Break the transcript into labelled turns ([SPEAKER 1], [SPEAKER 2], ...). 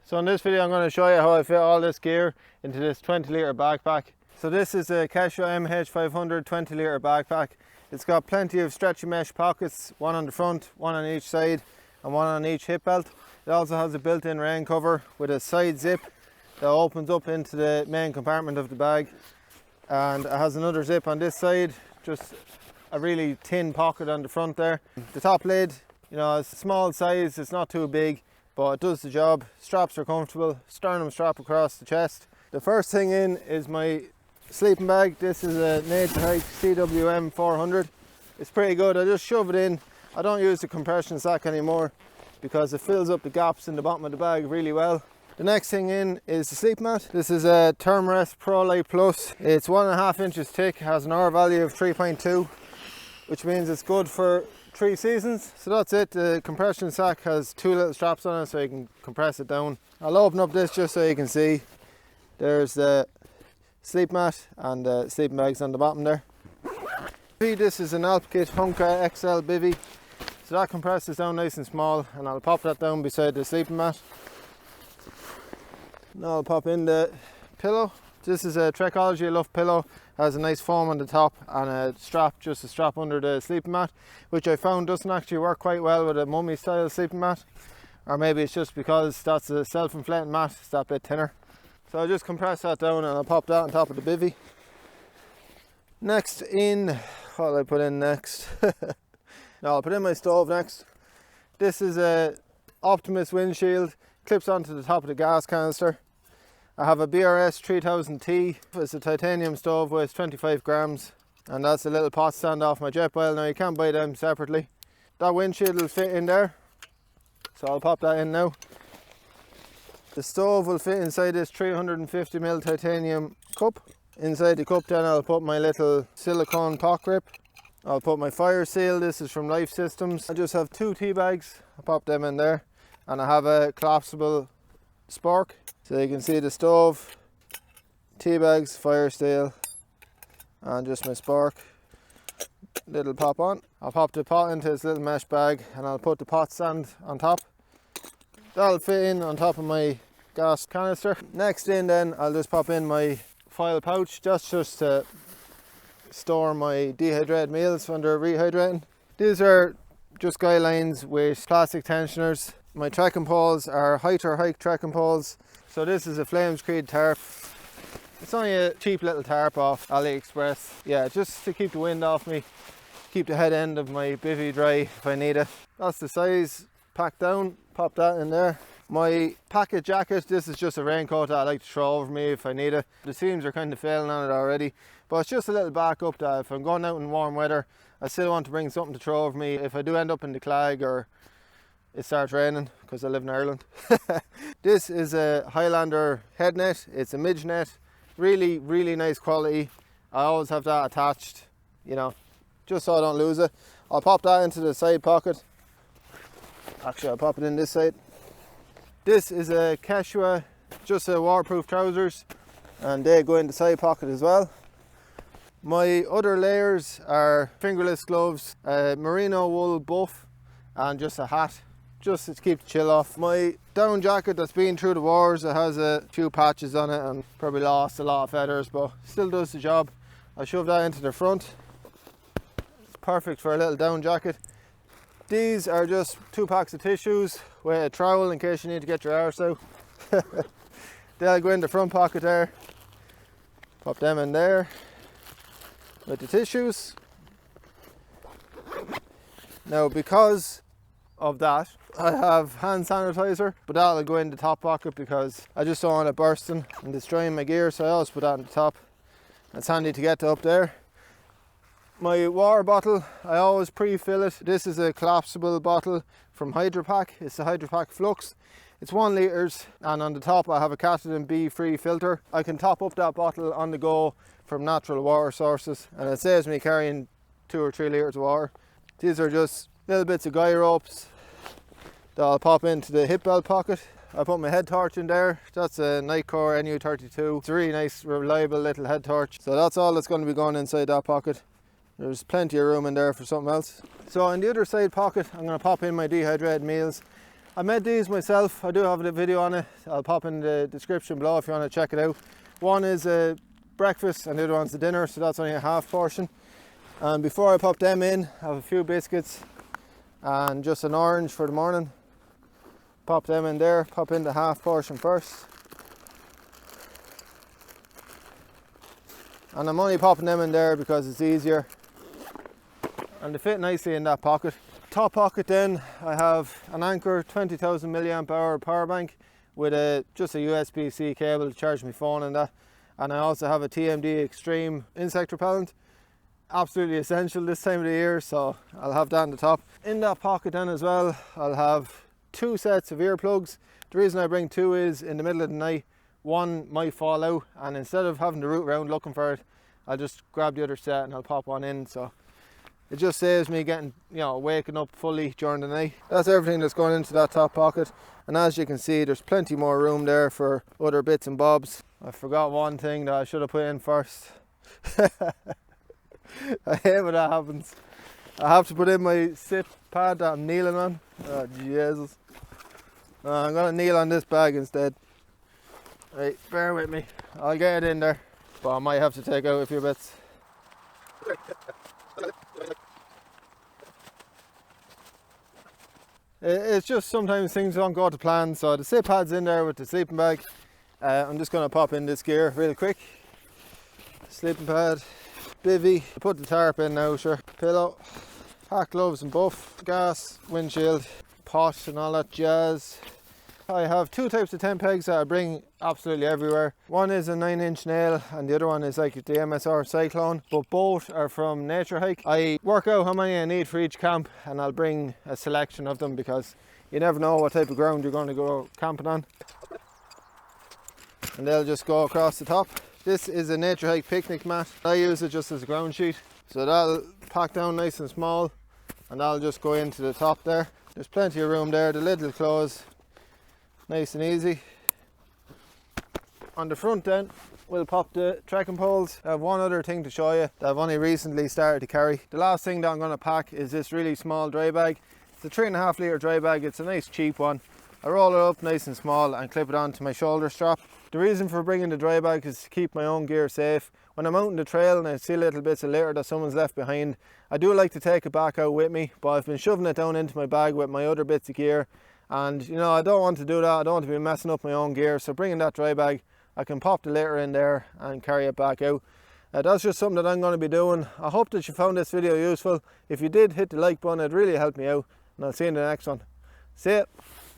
[SPEAKER 1] So in this video I'm going to show you how I fit all this gear into this 20 litre backpack. So this is a Quechua MH500 20 litre backpack. It's got plenty of stretchy mesh pockets, one on the front, one on each side and one on each hip belt. It also has a built-in rain cover with a side zip that opens up into the main compartment of the bag, and it has another zip on this side, just a really thin pocket on the front there. The top lid, you know, it's a small size, it's not too big, but it does the job. Straps are comfortable, sternum strap across the chest. The first thing in is my sleeping bag. This is a Litre CWM 400. It's pretty good. I just shove it in. I don't use the compression sack anymore because it fills up the gaps in the bottom of the bag really well. The next thing in is the sleep mat. This is a Thermarest Pro Light Plus. It's 1.5 inches thick, has an R value of 3.2, which means it's good for 3 seasons. So that's it. The compression sack has 2 little straps on it so you can compress it down. I'll open up this just so you can see. There's the sleep mat and the sleeping bags on the bottom there. This is an Alpkit Hunka XL bivvy. So that compresses down nice and small, and I'll pop that down beside the sleeping mat. Now I'll pop in the pillow. This is a Trekology Luft pillow. Has a nice foam on the top and a strap, just a strap under the sleeping mat, which I found doesn't actually work quite well with a mummy style sleeping mat. Or maybe it's just because that's a self-inflating mat, it's that bit thinner. So I'll just compress that down and I'll pop that on top of the bivvy. Next in, what will I put in next? No, I'll put in my stove next. This is a Optimus windshield, clips onto the top of the gas canister. I have a BRS 3000T. It's a titanium stove, weighs 25 grams, and that's a little pot stand off my jet boil. Now you can't buy them separately. That windshield will fit in there, so I'll pop that in now. The stove will fit inside this 350ml titanium cup. Inside the cup then I'll put my little silicone pot grip. I'll put my fire seal. This is from Life Systems. I just have 2 tea bags. I'll pop them in there, and I have a collapsible spork. So you can see the stove, tea bags, fire steel, and just my spork. Little pop on. I'll pop the pot into this little mesh bag and I'll put the pot stand on top. That'll fit in on top of my gas canister. Next in then I'll just pop in my foil pouch. That's just to store my dehydrated meals when they're rehydrating. These are just guidelines with plastic tensioners. My trekking poles are Hiter Hike trekking poles. So this is a Flames Creed tarp. It's only a cheap little tarp off AliExpress. Yeah, just to keep the wind off me, keep the head end of my bivvy dry if I need it. That's the size, packed down, pop that in there. My packet jacket, this is just a raincoat that I like to throw over me if I need it. The seams are kind of failing on it already, but it's just a little backup that if I'm going out in warm weather, I still want to bring something to throw over me if I do end up in the Clag or it starts raining, because I live in Ireland. This is a Highlander head net. It's a midge net. Really, really nice quality. I always have that attached, you know, just so I don't lose it. I'll pop that into the side pocket. Actually, I'll pop it in this side. This is a Quechua, just a waterproof trousers, and they go in the side pocket as well. My other layers are fingerless gloves, a merino wool buff, and just a hat, just to keep the chill off. My down jacket that's been through the wars, it has a few patches on it and probably lost a lot of feathers, but still does the job. I shove that into the front. It's perfect for a little down jacket. These are just 2 packs of tissues with a trowel in case you need to get your arse out. They'll go in the front pocket there. Pop them in there with the tissues. Now, because of that, I have hand sanitizer, but that'll go in the top pocket because I just don't want it bursting and destroying my gear, so I always put that on the top. It's handy to get to up there. My water bottle, I always pre-fill it. This is a collapsible bottle from Hydropack. It's the Hydropack Flux. It's 1 litre, and on the top I have a Catadin B free filter. I can top up that bottle on the go from natural water sources, and it saves me carrying 2 or 3 litres of water. These are just little bits of guy ropes that I'll pop into the hip belt pocket. I put my head torch in there. That's a Nightcore NU32. It's a really nice, reliable little head torch. So that's all that's going to be going inside that pocket. There's plenty of room in there for something else. So in the other side pocket, I'm going to pop in my dehydrated meals. I made these myself. I do have a video on it. I'll pop in the description below if you want to check it out. One is a breakfast and the other one's the dinner, so that's only a half portion. And before I pop them in, I have a few biscuits and just an orange for the morning. Pop them in there, pop in the half portion first. And I'm only popping them in there because it's easier and they fit nicely in that pocket. Top pocket then, I have an Anker 20,000 milliamp hour power bank with just a USB-C cable to charge my phone and that. And I also have a TMD Extreme insect repellent. Absolutely essential this time of the year, so I'll have that on the top. In that pocket then as well, I'll have 2 sets of earplugs. The reason I bring 2 is in the middle of the night, one might fall out, and instead of having to root around looking for it, I'll just grab the other set and I'll pop one in. So it just saves me getting, waking up fully during the night. That's everything that's going into that top pocket. And as you can see, there's plenty more room there for other bits and bobs. I forgot one thing that I should have put in first. I hate when that happens. I have to put in my sit pad that I'm kneeling on. Oh Jesus. I'm gonna kneel on this bag instead. Right, bear with me. I'll get it in there, but I might have to take out a few bits. It's just sometimes things don't go to plan, so the sit pad's in there with the sleeping bag. I'm just going to pop in this gear real quick. Sleeping pad, bivvy, put the tarp in now, sure. Pillow, pack gloves and buff, gas, windshield, pot and all that jazz. I have 2 types of tent pegs that I bring absolutely everywhere. One is a 9-inch nail and the other one is like the MSR Cyclone, but both are from Nature Hike. I work out how many I need for each camp and I'll bring a selection of them because you never know what type of ground you're going to go camping on. And they'll just go across the top. This is a Nature Hike picnic mat. I use it just as a ground sheet. So that'll pack down nice and small and that'll just go into the top there. There's plenty of room there, the lid will close. Nice and easy. On the front then, we'll pop the trekking poles. I have one other thing to show you that I've only recently started to carry. The last thing that I'm going to pack is this really small dry bag. It's a 3.5 litre dry bag. It's a nice cheap one. I roll it up nice and small and clip it onto my shoulder strap. The reason for bringing the dry bag is to keep my own gear safe. When I'm out on the trail and I see little bits of litter that someone's left behind, I do like to take it back out with me, but I've been shoving it down into my bag with my other bits of gear. And I don't want to do that. I don't want to be messing up my own gear, so bringing that dry bag, I can pop the litter in there and carry it back out. That's just something that I'm going to be doing. I hope that you found this video useful. If you did, hit the like button, it really helped me out, and I'll see you in the next one. See ya.